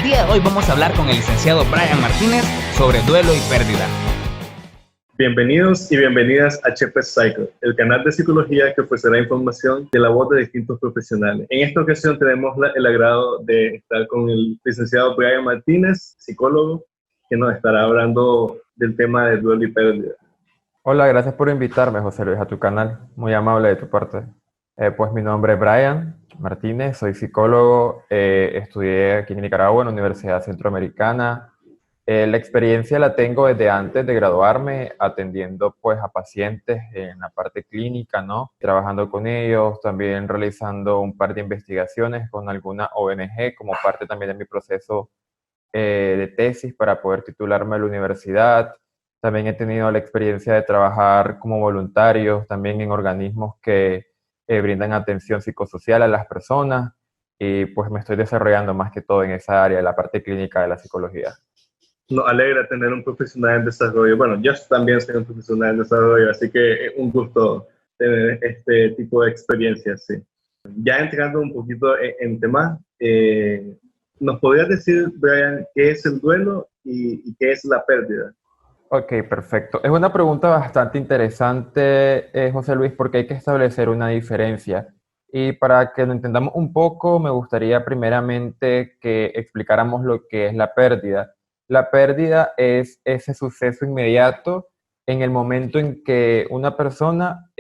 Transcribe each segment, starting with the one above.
día de hoy vamos a hablar con el licenciado Brian Martínez sobre duelo y pérdida. Bienvenidos y bienvenidas a Chepe Psycho, el canal de psicología que ofrecerá información de la voz de distintos profesionales. En esta ocasión tenemos el agrado de estar con el licenciado Brian Martínez, psicólogo, que nos estará hablando del tema de duelo y pérdida. Hola, gracias por invitarme, José Luis, a tu canal. Muy amable de tu parte. Pues mi nombre es Brian Martínez, soy psicólogo, estudié aquí en Nicaragua en la Universidad Centroamericana. La experiencia la tengo desde antes de graduarme, atendiendo pues a pacientes en la parte clínica, ¿no? Trabajando con ellos, también realizando un par de investigaciones con alguna ONG como parte también de mi proceso de tesis para poder titularme a la universidad. También he tenido la experiencia de trabajar como voluntario, también en organismos que brindan atención psicosocial a las personas, y pues me estoy desarrollando más que todo en esa área, de la parte clínica de la psicología. Nos alegra tener un profesional en desarrollo. Bueno, yo también soy un profesional en desarrollo, así que es un gusto tener este tipo de experiencias, sí. Ya entrando un poquito en tema, ¿nos podrías decir, Brian, qué es el duelo y qué es la pérdida? Ok, perfecto. Es una pregunta bastante interesante, José Luis, porque hay que establecer una diferencia. Y para que lo entendamos un poco, me gustaría primeramente que explicáramos lo que es la pérdida. La pérdida es ese suceso inmediato en el momento en que una persona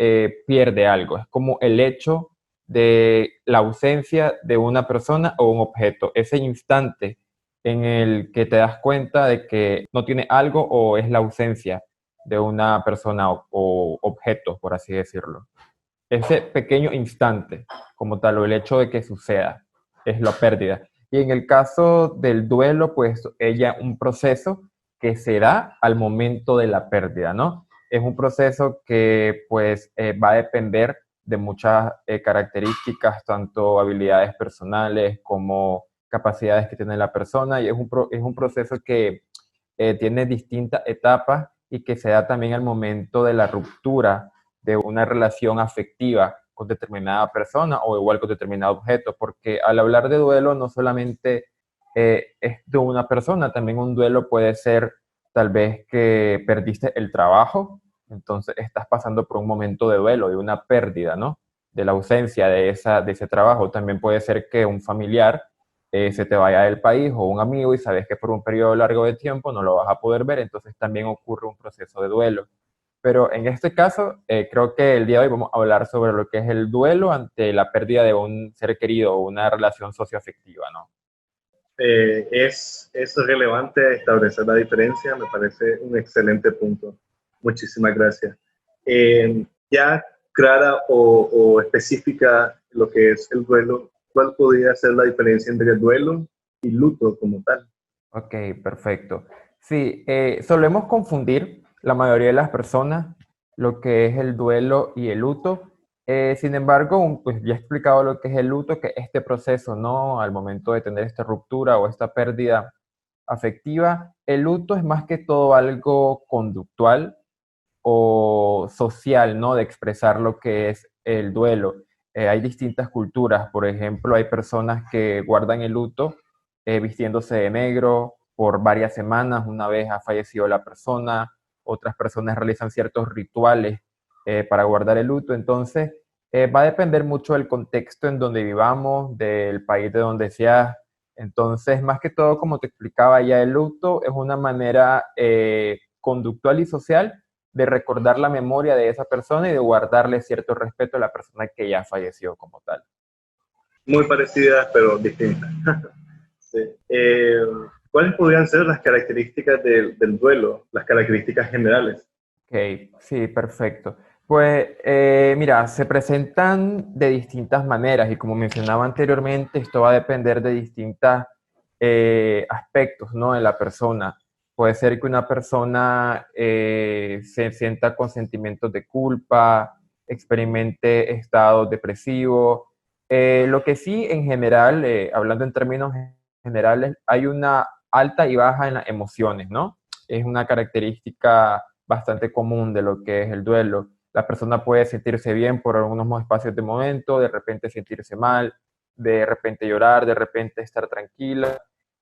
pierde algo. Es como el hecho de la ausencia de una persona o un objeto. Ese instante en el que te das cuenta de que no tiene algo o es la ausencia de una persona o objeto, por así decirlo. Ese pequeño instante, como tal, o el hecho de que suceda, es la pérdida. Y en el caso del duelo, pues ella un proceso que se da al momento de la pérdida, ¿no? Es un proceso que pues va a depender de muchas características, tanto habilidades personales como capacidades que tiene la persona, y es un proceso que tiene distintas etapas y que se da también al momento de la ruptura de una relación afectiva con determinada persona o igual con determinado objeto, porque al hablar de duelo no solamente es de una persona, también un duelo puede ser tal vez que perdiste el trabajo, entonces estás pasando por un momento de duelo, de una pérdida, ¿no? De la ausencia de ese trabajo. También puede ser que un familiar se te vaya del país o un amigo y sabes que por un periodo largo de tiempo no lo vas a poder ver, entonces también ocurre un proceso de duelo. Pero en este caso, creo que el día de hoy vamos a hablar sobre lo que es el duelo ante la pérdida de un ser querido o una relación socioafectiva, ¿no? Es relevante establecer la diferencia, me parece un excelente punto. Muchísimas gracias. Ya clara o específica lo que es el duelo, ¿cuál podría ser la diferencia entre el duelo y luto como tal? Ok, perfecto. Sí, solemos confundir la mayoría de las personas lo que es el duelo y el luto. Sin embargo, pues ya he explicado lo que es el luto, que este proceso, ¿no? Al momento de tener esta ruptura o esta pérdida afectiva, el luto es más que todo algo conductual o social, ¿no? De expresar lo que es el duelo. Hay distintas culturas, por ejemplo, hay personas que guardan el luto vistiéndose de negro por varias semanas, una vez ha fallecido la persona, otras personas realizan ciertos rituales para guardar el luto, entonces va a depender mucho del contexto en donde vivamos, del país de donde seas. Entonces, más que todo, como te explicaba ya, el luto es una manera conductual y social de recordar la memoria de esa persona y de guardarle cierto respeto a la persona que ya falleció como tal. Muy parecidas, pero distintas. Sí. ¿Cuáles podrían ser las características del duelo, las características generales? Ok, sí, perfecto. Pues mira, se presentan de distintas maneras y como mencionaba anteriormente, esto va a depender de distintos aspectos, ¿no? De la persona. Puede ser que una persona se sienta con sentimientos de culpa, experimente estados depresivos. Lo que sí, en general, hablando en términos generales, hay una alta y baja en las emociones, ¿no? Es una característica bastante común de lo que es el duelo. La persona puede sentirse bien por algunos espacios de momento, de repente sentirse mal, de repente llorar, de repente estar tranquila.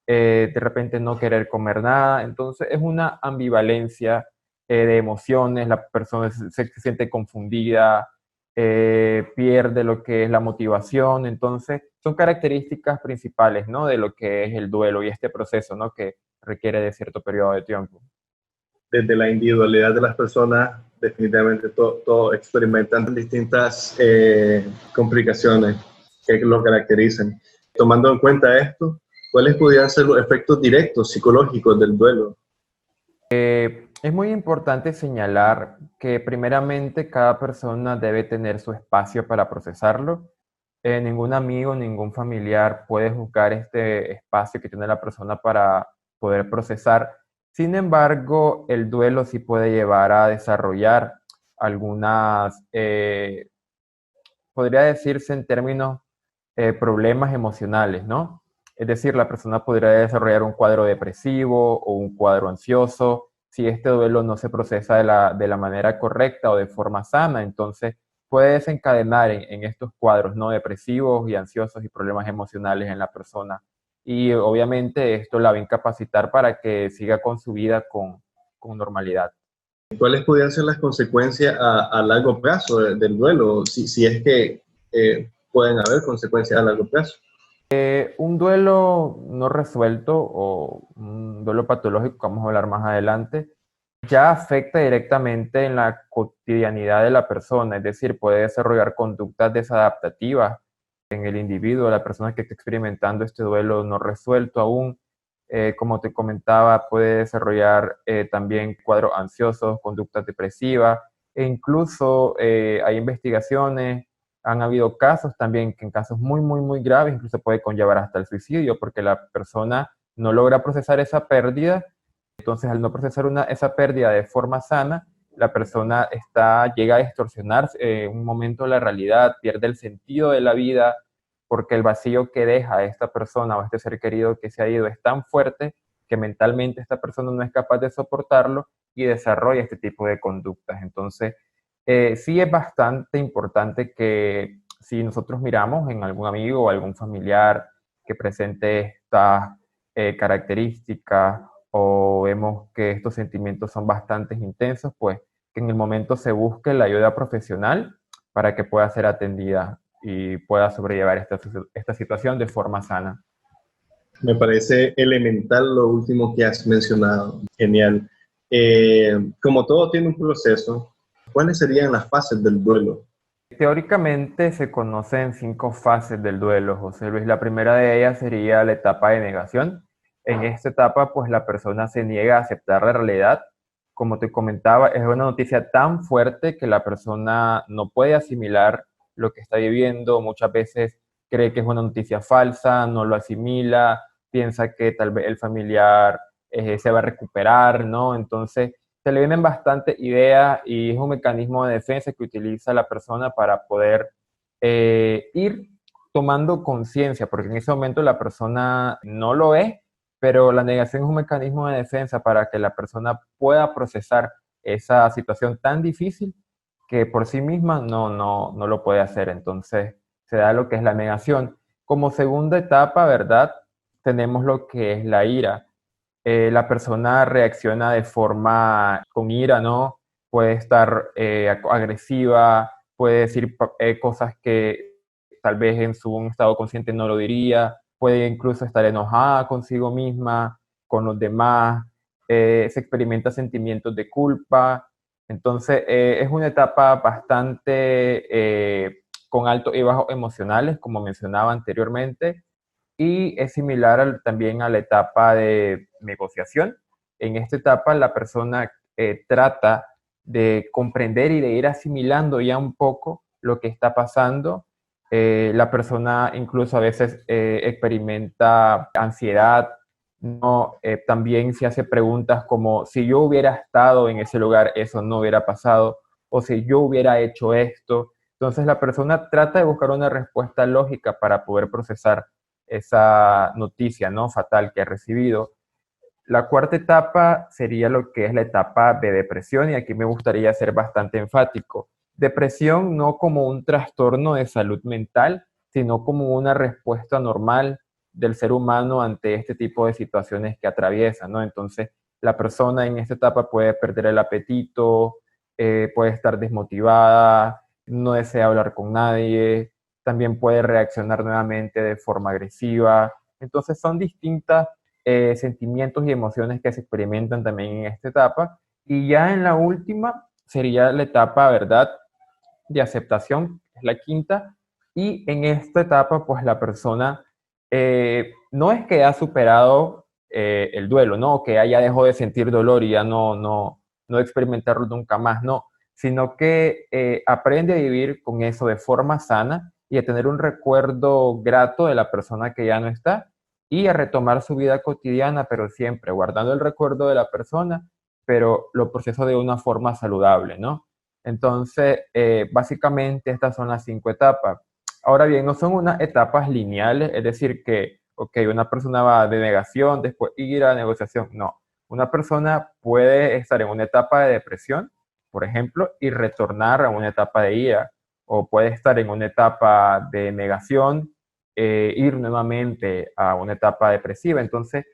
de repente no querer comer nada. Entonces es una ambivalencia de emociones, la persona se siente confundida, pierde lo que es la motivación. Entonces son características principales, ¿no? De lo que es el duelo y este proceso, ¿no? Que requiere de cierto periodo de tiempo. Desde la individualidad de las personas, definitivamente todo experimentan distintas complicaciones que lo caracterizan. Tomando en cuenta esto, ¿cuáles podrían ser los efectos directos psicológicos del duelo? Es muy importante señalar que primeramente cada persona debe tener su espacio para procesarlo. Ningún amigo, ningún familiar puede juzgar este espacio que tiene la persona para poder procesar. Sin embargo, el duelo sí puede llevar a desarrollar algunas, podría decirse en términos problemas emocionales, ¿no? Es decir, la persona podría desarrollar un cuadro depresivo o un cuadro ansioso si este duelo no se procesa de la manera correcta o de forma sana. Entonces, puede desencadenar en estos cuadros no depresivos y ansiosos y problemas emocionales en la persona. Y obviamente esto la va a incapacitar para que siga con su vida con normalidad. ¿Cuáles podrían ser las consecuencias a largo plazo del duelo, si es que pueden haber consecuencias a largo plazo? Un duelo no resuelto o un duelo patológico, que vamos a hablar más adelante, ya afecta directamente en la cotidianidad de la persona, es decir, puede desarrollar conductas desadaptativas en el individuo, la persona que está experimentando este duelo no resuelto aún. Como te comentaba, puede desarrollar también cuadros ansiosos, conductas depresivas, e incluso hay investigaciones, han habido casos también que en casos muy, muy, muy graves incluso puede conllevar hasta el suicidio porque la persona no logra procesar esa pérdida. Entonces, al no procesar esa pérdida de forma sana, la persona llega a distorsionar un momento la realidad, pierde el sentido de la vida, porque el vacío que deja esta persona o este ser querido que se ha ido es tan fuerte que mentalmente esta persona no es capaz de soportarlo y desarrolla este tipo de conductas. Entonces, sí es bastante importante que si nosotros miramos en algún amigo o algún familiar que presente estas características o vemos que estos sentimientos son bastante intensos, pues que en el momento se busque la ayuda profesional para que pueda ser atendida y pueda sobrellevar esta situación de forma sana. Me parece elemental lo último que has mencionado. Genial. Como todo tiene un proceso, ¿cuáles serían las fases del duelo? Teóricamente se conocen 5 fases del duelo, José Luis. La primera de ellas sería la etapa de negación. En esta etapa, pues la persona se niega a aceptar la realidad. Como te comentaba, es una noticia tan fuerte que la persona no puede asimilar lo que está viviendo. Muchas veces cree que es una noticia falsa, no lo asimila, piensa que tal vez el familiar se va a recuperar, ¿no? Entonces se le vienen bastantes ideas y es un mecanismo de defensa que utiliza la persona para poder ir tomando conciencia, porque en ese momento la persona no lo es, pero la negación es un mecanismo de defensa para que la persona pueda procesar esa situación tan difícil que por sí misma no lo puede hacer. Entonces se da lo que es la negación. Como segunda etapa, ¿verdad? Tenemos lo que es la ira. La persona reacciona de forma con ira, ¿no? Puede estar agresiva, puede decir cosas que tal vez en su estado consciente no lo diría, puede incluso estar enojada consigo misma, con los demás, se experimenta sentimientos de culpa. Entonces, es una etapa bastante con altos y bajos emocionales, como mencionaba anteriormente, y es similar también a la etapa de negociación. En esta etapa la persona trata de comprender y de ir asimilando ya un poco lo que está pasando. La persona incluso a veces experimenta ansiedad, ¿no? También se hace preguntas como si yo hubiera estado en ese lugar, eso no hubiera pasado, o si yo hubiera hecho esto. Entonces la persona trata de buscar una respuesta lógica para poder procesar esa noticia, ¿no? Fatal que ha recibido. La cuarta etapa sería lo que es la etapa de depresión y aquí me gustaría ser bastante enfático. Depresión no como un trastorno de salud mental, sino como una respuesta normal del ser humano ante este tipo de situaciones que atraviesa, ¿no? Entonces, la persona en esta etapa puede perder el apetito, puede estar desmotivada, no desea hablar con nadie, también puede reaccionar nuevamente de forma agresiva. Entonces, son distintas sentimientos y emociones que se experimentan también en esta etapa. Y ya en la última sería la etapa, ¿verdad?, de aceptación, es la quinta, y en esta etapa, pues la persona no es que ha superado el duelo, ¿no? Que ya dejó de sentir dolor y ya no experimentarlo nunca más, no, sino que aprende a vivir con eso de forma sana y a tener un recuerdo grato de la persona que ya no está y a retomar su vida cotidiana, pero siempre guardando el recuerdo de la persona, pero lo proceso de una forma saludable, ¿no? Entonces, básicamente estas son las 5 etapas. Ahora bien, no son unas etapas lineales, es decir, que, ok, una persona va de negación, después ir a negociación. No, una persona puede estar en una etapa de depresión, por ejemplo, y retornar a una etapa de ira, o puede estar en una etapa de negación, ir nuevamente a una etapa depresiva. Entonces,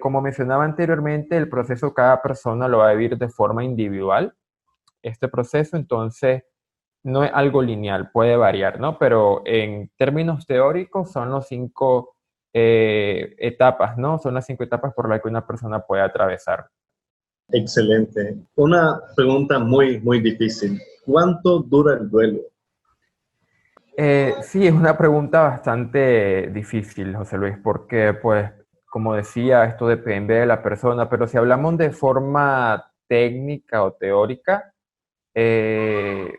como mencionaba anteriormente, el proceso cada persona lo va a vivir de forma individual este proceso, entonces no es algo lineal, puede variar, ¿no? Pero en términos teóricos son los 5 etapas, ¿no? Son las 5 etapas por las que una persona puede atravesar. Excelente. Una pregunta muy, muy difícil. ¿Cuánto dura el duelo? Sí, es una pregunta bastante difícil, José Luis, porque, pues, como decía, esto depende de la persona, pero si hablamos de forma técnica o teórica, eh,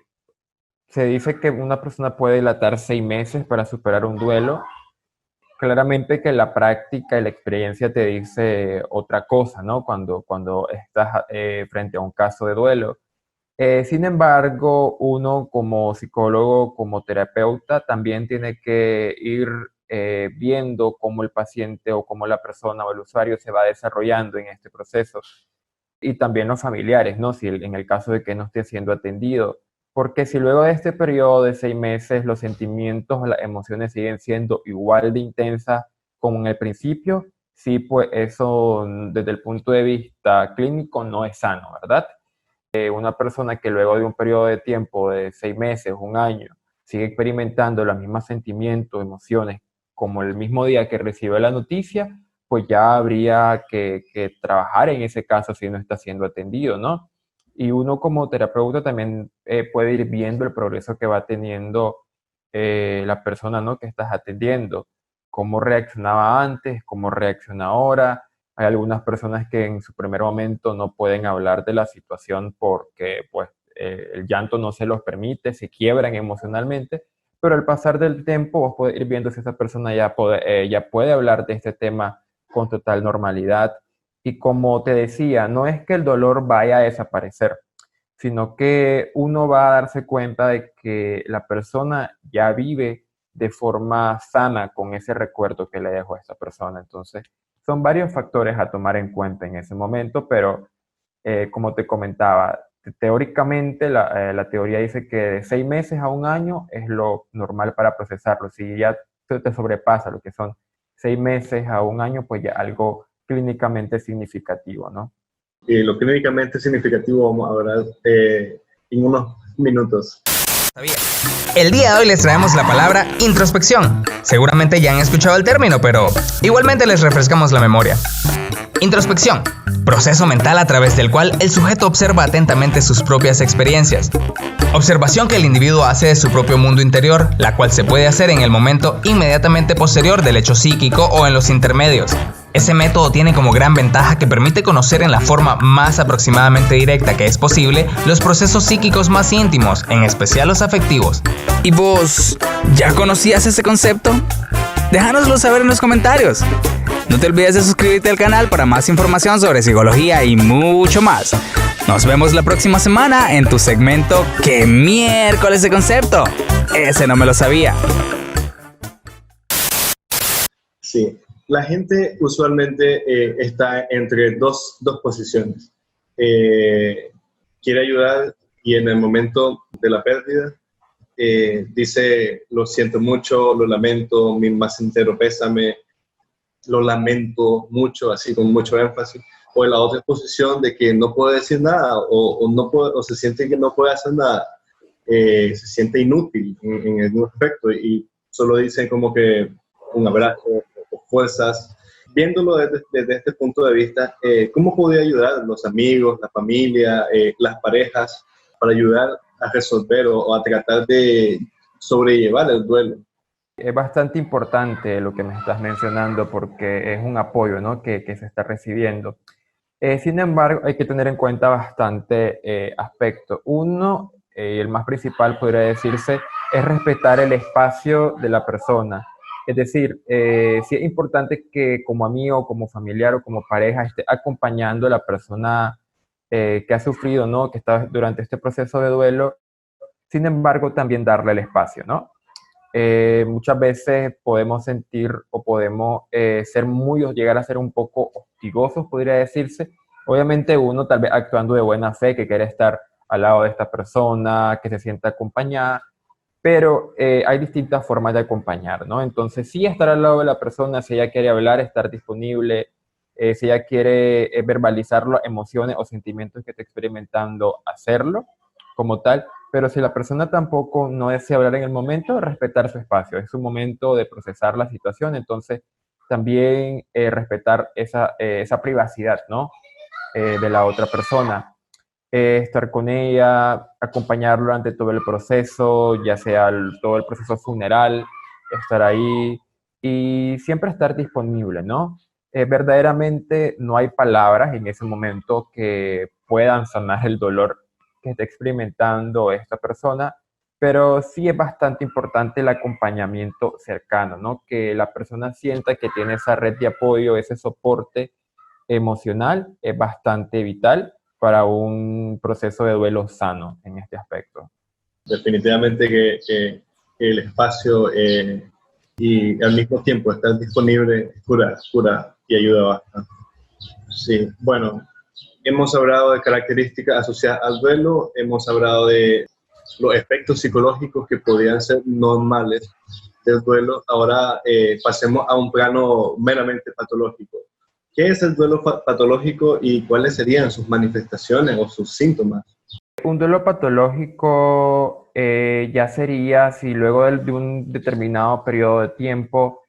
se dice que una persona puede dilatar 6 meses para superar un duelo. Claramente que la práctica y la experiencia te dice otra cosa, ¿no? Cuando estás frente a un caso de duelo. Sin embargo, uno como psicólogo, como terapeuta, también tiene que ir viendo cómo el paciente o cómo la persona o el usuario se va desarrollando en este proceso y también los familiares, ¿no? Si en el caso de que no esté siendo atendido. Porque si luego de este periodo de 6 meses los sentimientos o las emociones siguen siendo igual de intensas como en el principio, sí, pues eso desde el punto de vista clínico no es sano, ¿verdad? Una persona que luego de un periodo de tiempo de 6 meses, un año, sigue experimentando los mismos sentimientos, emociones, como el mismo día que recibe la noticia, pues ya habría que trabajar en ese caso si no está siendo atendido, ¿no? Y uno como terapeuta también puede ir viendo el progreso que va teniendo la persona, ¿no?, que estás atendiendo, cómo reaccionaba antes, cómo reacciona ahora. Hay algunas personas que en su primer momento no pueden hablar de la situación porque pues, el llanto no se los permite, se quiebran emocionalmente, pero al pasar del tiempo vos podés ir viendo si esa persona ya puede hablar de este tema con total normalidad. Y como te decía, no es que el dolor vaya a desaparecer, sino que uno va a darse cuenta de que la persona ya vive de forma sana con ese recuerdo que le dejó a esa persona. Entonces, son varios factores a tomar en cuenta en ese momento, pero como te comentaba, teóricamente la teoría dice que de 6 meses a un año es lo normal para procesarlo. Si ya te sobrepasa lo que son 6 meses a un año, pues ya algo clínicamente significativo, ¿no? Y lo clínicamente significativo vamos a hablar en unos minutos. El día de hoy les traemos la palabra introspección. Seguramente ya han escuchado el término, pero igualmente les refrescamos la memoria. Introspección, proceso mental a través del cual el sujeto observa atentamente sus propias experiencias. Observación que el individuo hace de su propio mundo interior, la cual se puede hacer en el momento inmediatamente posterior del hecho psíquico o en los intermedios. Ese método tiene como gran ventaja que permite conocer en la forma más aproximadamente directa que es posible los procesos psíquicos más íntimos, en especial los afectivos. ¿Y vos ya conocías ese concepto? Déjanoslo saber en los comentarios. No te olvides de suscribirte al canal para más información sobre psicología y mucho más. Nos vemos la próxima semana en tu segmento ¿Qué miércoles de concepto? Ese no me lo sabía. Sí, la gente usualmente está entre dos posiciones. Quiere ayudar y en el momento de la pérdida dice, lo siento mucho, lo lamento, mi más sincero pésame, lo lamento mucho, así con mucho énfasis, o en la otra exposición de que no puede decir nada o no puede, o se siente que no puede hacer nada, se siente inútil en algún aspecto y solo dicen como que un abrazo o fuerzas. Viéndolo desde este punto de vista, ¿cómo podría ayudar los amigos, la familia, las parejas para ayudar a resolver o a tratar de sobrellevar el duelo? Es bastante importante lo que me estás mencionando porque es un apoyo, ¿no? que se está recibiendo. Sin embargo, hay que tener en cuenta bastante aspectos. Uno, el más principal podría decirse, es respetar el espacio de la persona. Es decir, sí es importante que como amigo, como familiar o como pareja esté acompañando a la persona que ha sufrido, ¿no? Que está durante este proceso de duelo. Sin embargo, también darle el espacio, ¿no? Muchas veces podemos sentir o podemos ser muy o llegar a ser un poco hostigosos, podría decirse. Obviamente uno tal vez actuando de buena fe, que quiere estar al lado de esta persona, que se sienta acompañada, pero hay distintas formas de acompañar, ¿no? Entonces sí estar al lado de la persona, si ella quiere hablar, estar disponible, si ella quiere verbalizar las emociones o sentimientos que está experimentando, hacerlo como tal. Pero si la persona tampoco no desea hablar en el momento, respetar su espacio. Es un momento de procesar la situación, entonces también respetar esa privacidad, ¿no? De la otra persona. Estar con ella, acompañarlo durante todo el proceso, ya sea todo el proceso funeral, estar ahí y siempre estar disponible, ¿no? Verdaderamente no hay palabras en ese momento que puedan sanar el dolor que está experimentando esta persona, pero sí es bastante importante el acompañamiento cercano, ¿no? Que la persona sienta que tiene esa red de apoyo, ese soporte emocional es bastante vital para un proceso de duelo sano en este aspecto. Definitivamente que el espacio y al mismo tiempo estar disponible cura y ayuda bastante. Sí, bueno, hemos hablado de características asociadas al duelo, hemos hablado de los efectos psicológicos que podrían ser normales del duelo. Ahora pasemos a un plano meramente patológico. ¿Qué es el duelo patológico y cuáles serían sus manifestaciones o sus síntomas? Un duelo patológico ya sería si luego de un determinado periodo de tiempo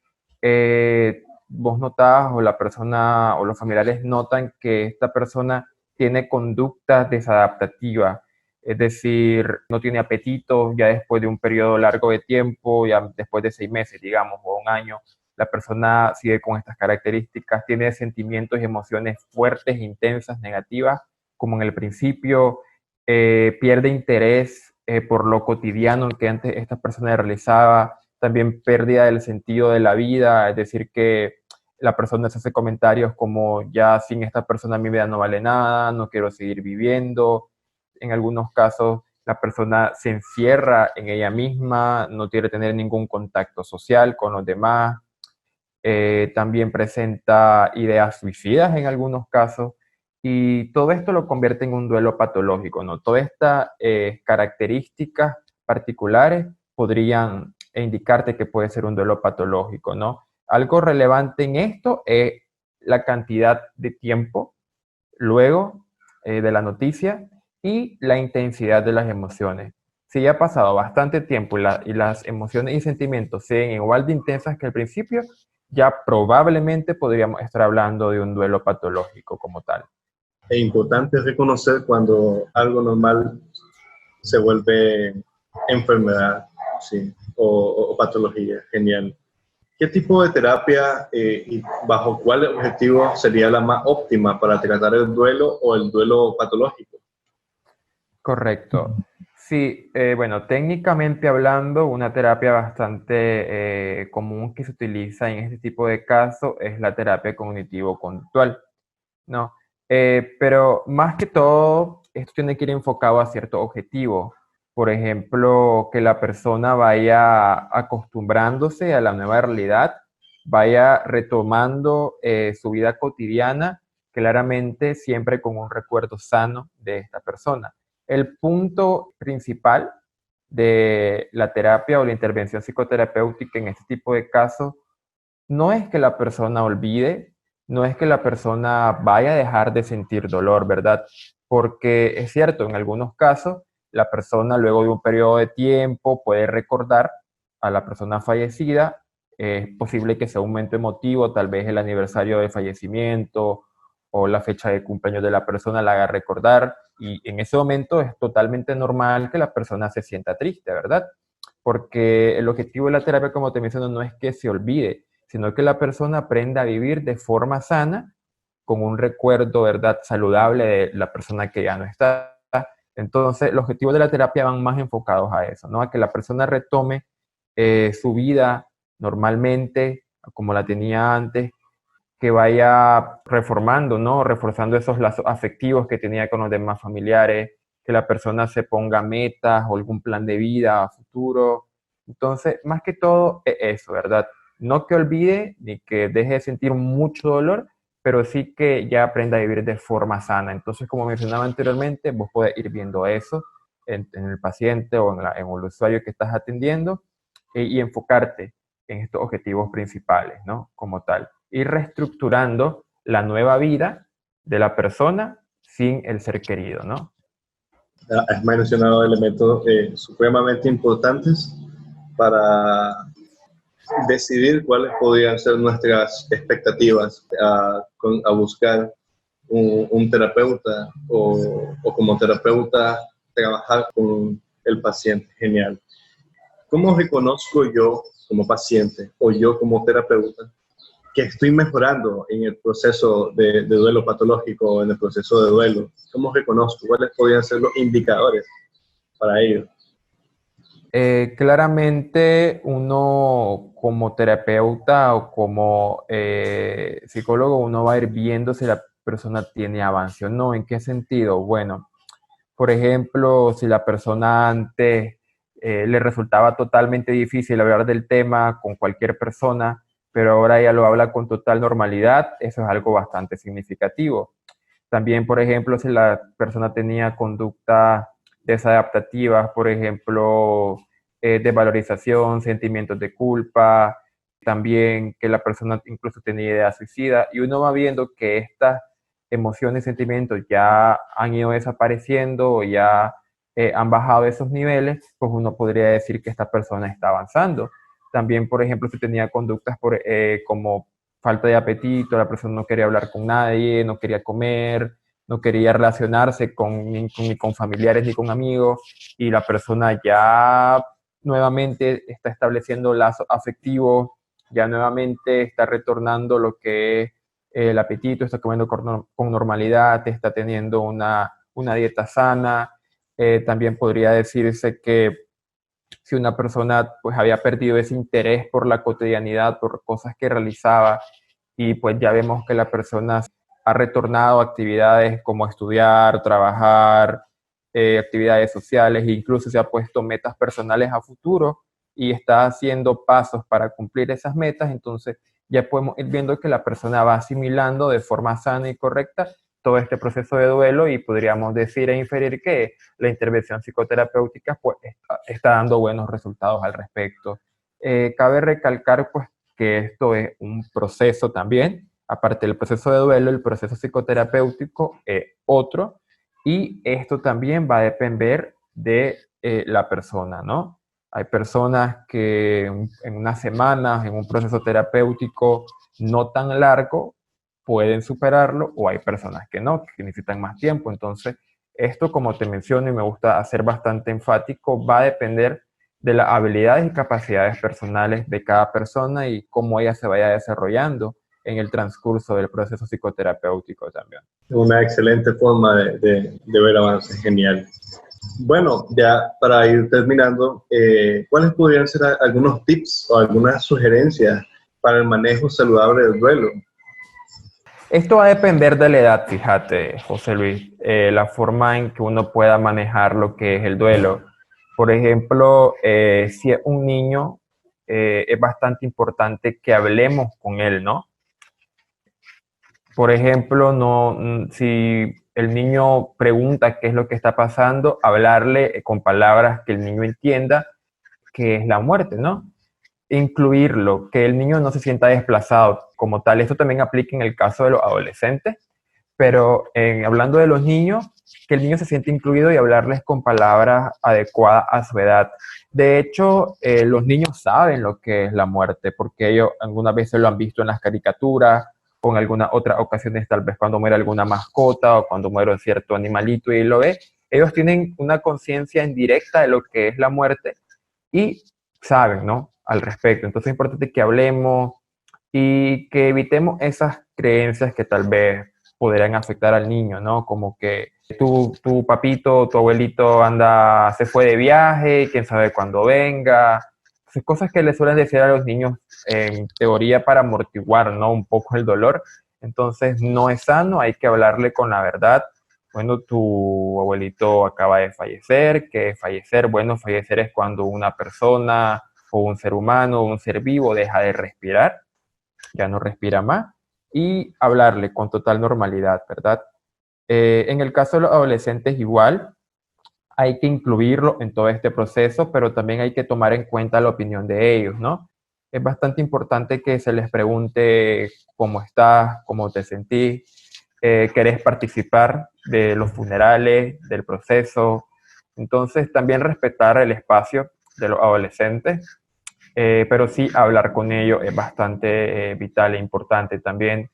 vos notás o la persona o los familiares notan que esta persona tiene conductas desadaptativas, es decir, no tiene apetito ya después de un periodo largo de tiempo, ya después de 6 meses, digamos, o un año, la persona sigue con estas características, tiene sentimientos y emociones fuertes, intensas, negativas, como en el principio, pierde interés por lo cotidiano que antes esta persona realizaba, también pérdida del sentido de la vida, es decir, que la persona se hace comentarios como ya sin esta persona mi vida no vale nada, no quiero seguir viviendo. En algunos casos la persona se encierra en ella misma, no quiere tener ningún contacto social con los demás, también presenta ideas suicidas en algunos casos, y todo esto lo convierte en un duelo patológico, ¿no? Todas estas características particulares podrían indicarte que puede ser un duelo patológico, ¿no? Algo relevante en esto es la cantidad de tiempo luego de la noticia y la intensidad de las emociones. Si ya ha pasado bastante tiempo y las emociones y sentimientos siguen igual de intensas que al principio, ya probablemente podríamos estar hablando de un duelo patológico como tal. Es importante reconocer cuando algo normal se vuelve enfermedad, sí, o patología. Genial. ¿Qué tipo de terapia y bajo cuál objetivo sería la más óptima para tratar el duelo o el duelo patológico? Correcto. Sí, bueno, técnicamente hablando, una terapia bastante común que se utiliza en este tipo de casos es la terapia cognitivo-conductual, ¿no? Pero más que todo, esto tiene que ir enfocado a cierto objetivo. Por ejemplo, que la persona vaya acostumbrándose a la nueva realidad, vaya retomando su vida cotidiana, claramente siempre con un recuerdo sano de esta persona. El punto principal de la terapia o la intervención psicoterapéutica en este tipo de casos no es que la persona olvide, no es que la persona vaya a dejar de sentir dolor, ¿verdad? Porque es cierto, en algunos casos, la persona luego de un periodo de tiempo puede recordar a la persona fallecida. Es posible que sea un momento emotivo, tal vez el aniversario de fallecimiento o la fecha de cumpleaños de la persona la haga recordar, y en ese momento es totalmente normal que la persona se sienta triste, ¿verdad? Porque el objetivo de la terapia, como te menciono, no es que se olvide, sino que la persona aprenda a vivir de forma sana, con un recuerdo, ¿verdad?, saludable de la persona que ya no está. Entonces, los objetivos de la terapia van más enfocados a eso, ¿no? A que la persona retome su vida normalmente, como la tenía antes, que vaya reformando, ¿no? Reforzando esos lazos afectivos que tenía con los demás familiares, que la persona se ponga metas o algún plan de vida a futuro. Entonces, más que todo es eso, ¿verdad? No que olvide ni que deje de sentir mucho dolor, pero sí que ya aprenda a vivir de forma sana. Entonces, como mencionaba anteriormente, vos podés ir viendo eso en el paciente o en el usuario que estás atendiendo, y enfocarte en estos objetivos principales, ¿no? Como tal. Ir reestructurando la nueva vida de la persona sin el ser querido, ¿no? Has mencionado elementos supremamente importantes para decidir cuáles podrían ser nuestras expectativas a buscar un terapeuta o como terapeuta trabajar con el paciente. Genial. ¿Cómo reconozco yo como paciente o yo como terapeuta que estoy mejorando en el proceso de duelo patológico o en el proceso de duelo? ¿Cómo reconozco? ¿Cuáles podrían ser los indicadores para ello? Claramente uno como terapeuta o como psicólogo, uno va a ir viendo si la persona tiene avance o no. ¿En qué sentido? Bueno, por ejemplo, si la persona antes le resultaba totalmente difícil hablar del tema con cualquier persona, pero ahora ya lo habla con total normalidad, eso es algo bastante significativo. También, por ejemplo, si la persona tenía conductas desadaptativas, por ejemplo, desvalorización, sentimientos de culpa, también que la persona incluso tenía ideas suicidas, y uno va viendo que estas emociones y sentimientos ya han ido desapareciendo o ya han bajado esos niveles, pues uno podría decir que esta persona está avanzando. También, por ejemplo, si tenía conductas como falta de apetito, la persona no quería hablar con nadie, no quería comer, no quería relacionarse ni con familiares ni con amigos, y la persona ya nuevamente está estableciendo lazos afectivos, ya nuevamente está retornando lo que es el apetito, está comiendo con normalidad, está teniendo una dieta sana. También podría decirse que si una persona pues había perdido ese interés por la cotidianidad, por cosas que realizaba, y pues ya vemos que la persona ha retornado a actividades como estudiar, trabajar, actividades sociales, e incluso se ha puesto metas personales a futuro y está haciendo pasos para cumplir esas metas. Entonces ya podemos ir viendo que la persona va asimilando de forma sana y correcta todo este proceso de duelo, y podríamos decir e inferir que la intervención psicoterapéutica pues está dando buenos resultados al respecto. Cabe recalcar pues que esto es un proceso también, aparte del proceso de duelo, el proceso psicoterapéutico es otro, y esto también va a depender de la persona, ¿no? Hay personas que en unas semanas, en un proceso terapéutico no tan largo, pueden superarlo, o hay personas que no, que necesitan más tiempo. Entonces, esto, como te menciono y me gusta hacer bastante enfático, va a depender de las habilidades y capacidades personales de cada persona y cómo ella se vaya desarrollando en el transcurso del proceso psicoterapéutico también. Una excelente forma de ver avances, genial. Bueno, ya para ir terminando, ¿cuáles podrían ser algunos tips o algunas sugerencias para el manejo saludable del duelo? Esto va a depender de la edad, fíjate, José Luis, la forma en que uno pueda manejar lo que es el duelo. Por ejemplo, si es un niño, es bastante importante que hablemos con él, ¿no? Por ejemplo, si el niño pregunta qué es lo que está pasando, hablarle con palabras que el niño entienda qué es la muerte, ¿no? incluirlo, que el niño no se sienta desplazado como tal. Esto también aplica en el caso de los adolescentes, pero hablando de los niños, que el niño se siente incluido y hablarles con palabras adecuadas a su edad. De hecho, los niños saben lo que es la muerte, porque ellos algunas veces lo han visto en las caricaturas, o en algunas otras ocasiones, tal vez cuando muere alguna mascota o cuando muere cierto animalito y lo ve. Ellos tienen una conciencia indirecta de lo que es la muerte y saben, ¿no?, al respecto. Entonces es importante que hablemos y que evitemos esas creencias que tal vez podrían afectar al niño, ¿no? Como que tu papito, tu abuelito se fue de viaje, quién sabe cuándo venga. Entonces, cosas que le suelen decir a los niños en teoría para amortiguar, ¿no?, un poco el dolor. Entonces no es sano, hay que hablarle con la verdad. Bueno, tu abuelito acaba de fallecer, que fallecer, bueno, fallecer es cuando una persona o un ser humano o un ser vivo deja de respirar, ya no respira más, y hablarle con total normalidad, ¿verdad? En el caso de los adolescentes igual, hay que incluirlo en todo este proceso, pero también hay que tomar en cuenta la opinión de ellos, ¿no? Es bastante importante que se les pregunte cómo estás, cómo te sentís, querés participar de los funerales, del proceso. Entonces, también respetar el espacio de los adolescentes, pero sí hablar con ellos es bastante vital e importante también.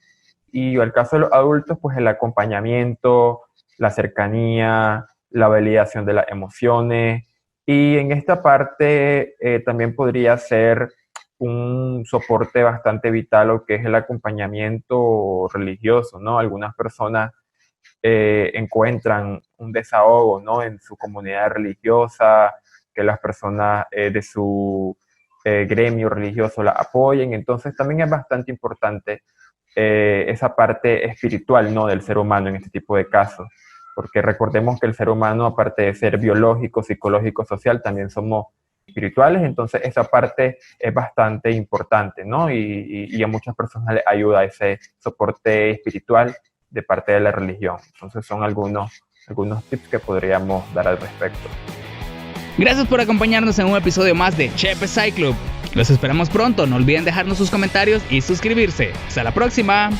Y al caso de los adultos, pues el acompañamiento, la cercanía, la validación de las emociones. Y en esta parte también podría ser un soporte bastante vital lo que es el acompañamiento religioso, ¿no? Algunas personas encuentran un desahogo, ¿no?, en su comunidad religiosa, que las personas de su gremio religioso la apoyen. Entonces también es bastante importante esa parte espiritual, ¿no?, del ser humano en este tipo de casos, porque recordemos que el ser humano, aparte de ser biológico, psicológico, social, también somos espirituales. Entonces esa parte es bastante importante, ¿no? Y a muchas personas les ayuda ese soporte espiritual de parte de la religión. Entonces son algunos tips que podríamos dar al respecto. Gracias por acompañarnos en un episodio más de Chepe Psy Club. Los esperamos pronto, no olviden dejarnos sus comentarios y suscribirse. ¡Hasta la próxima!